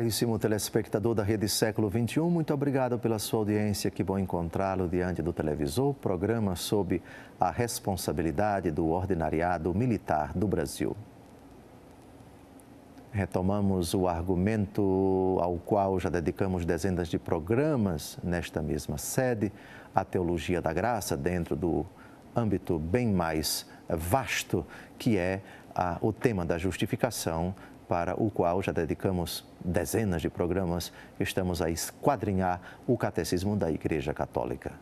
Caríssimo telespectador da Rede Século XXI, muito obrigado pela sua audiência. Que bom encontrá-lo diante do televisor. Programa sob a responsabilidade do Ordinariado Militar do Brasil. Retomamos o argumento ao qual já dedicamos dezenas de programas nesta mesma sede, a teologia da graça, dentro do âmbito bem mais vasto, que é o tema da justificação, para o qual já dedicamos dezenas de programas. Estamos a esquadrinhar o Catecismo da Igreja Católica.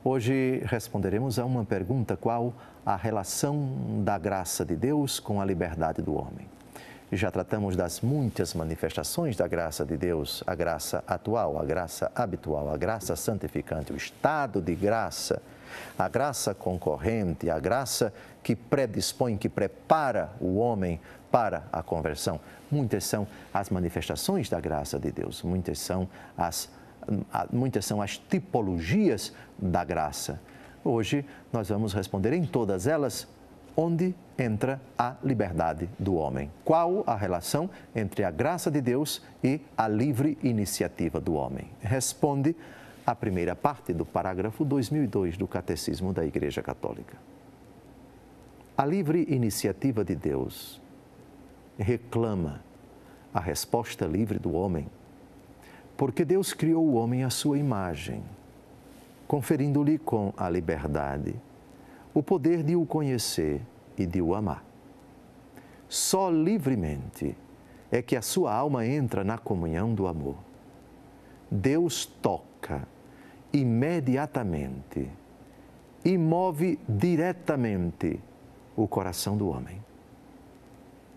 Hoje responderemos a uma pergunta: qual a relação da graça de Deus com a liberdade do homem? Já tratamos das muitas manifestações da graça de Deus, a graça atual, a graça habitual, a graça santificante, o estado de graça, a graça concorrente, a graça que predispõe, que prepara o homem para a conversão. Muitas são as manifestações da graça de Deus, muitas são as tipologias da graça. Hoje nós vamos responder em todas elas onde entra a liberdade do homem. Qual a relação entre a graça de Deus e a livre iniciativa do homem? Responde a primeira parte do parágrafo 2002 do Catecismo da Igreja Católica. A livre iniciativa de Deus reclama a resposta livre do homem, porque Deus criou o homem à sua imagem, conferindo-lhe com a liberdade o poder de o conhecer e de o amar. Só livremente é que a sua alma entra na comunhão do amor. Deus toca imediatamente e move diretamente o coração do homem.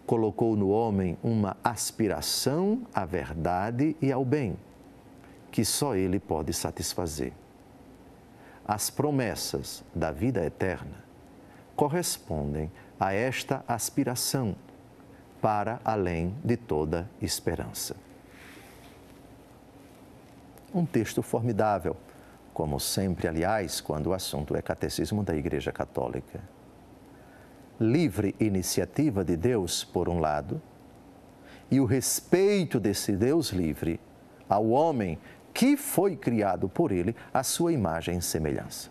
Colocou no homem uma aspiração à verdade e ao bem, que só ele pode satisfazer. As promessas da vida eterna correspondem a esta aspiração para além de toda esperança. Um texto formidável, como sempre, aliás, quando o assunto é Catecismo da Igreja Católica. Livre iniciativa de Deus, por um lado, e o respeito desse Deus livre ao homem que foi criado por ele, à sua imagem e semelhança.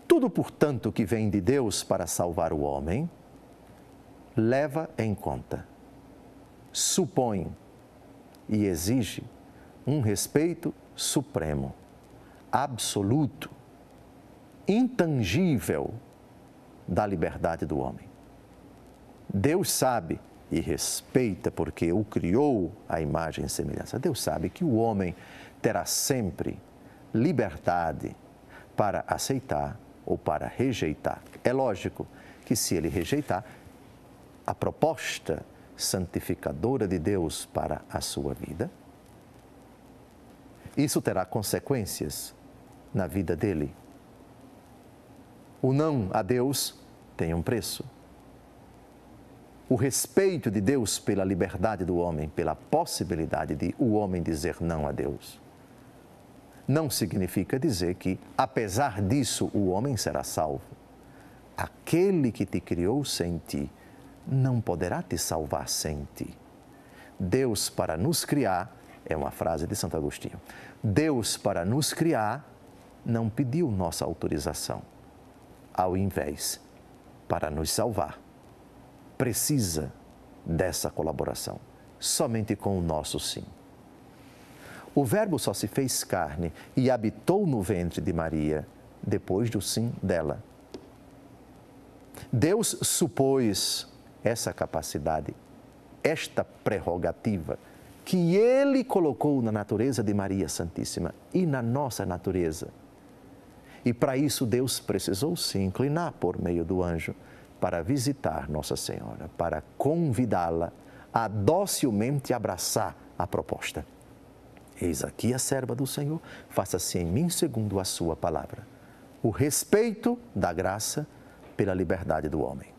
Tudo, portanto, que vem de Deus para salvar o homem, leva em conta, supõe e exige um respeito supremo, absoluto, intangível da liberdade do homem. Deus sabe e respeita, porque o criou à imagem e semelhança. Deus sabe que o homem terá sempre liberdade para aceitar ou para rejeitar. É lógico que, se ele rejeitar a proposta santificadora de Deus para a sua vida, isso terá consequências na vida dele. O não a Deus tem um preço. O respeito de Deus pela liberdade do homem, pela possibilidade de o homem dizer não a Deus, não significa dizer que, apesar disso, o homem será salvo. Aquele que te criou sem ti não poderá te salvar sem ti. Deus, para nos criar, é uma frase de Santo Agostinho, Deus, para nos criar, não pediu nossa autorização. Ao invés, para nos salvar, precisa dessa colaboração, somente com o nosso sim. O Verbo só se fez carne e habitou no ventre de Maria depois do sim dela. Deus supôs essa capacidade, esta prerrogativa que Ele colocou na natureza de Maria Santíssima e na nossa natureza. E para isso Deus precisou se inclinar por meio do anjo para visitar Nossa Senhora, para convidá-la a docilmente abraçar a proposta. Eis aqui a serva do Senhor, faça-se em mim segundo a sua palavra. O respeito da graça pela liberdade do homem.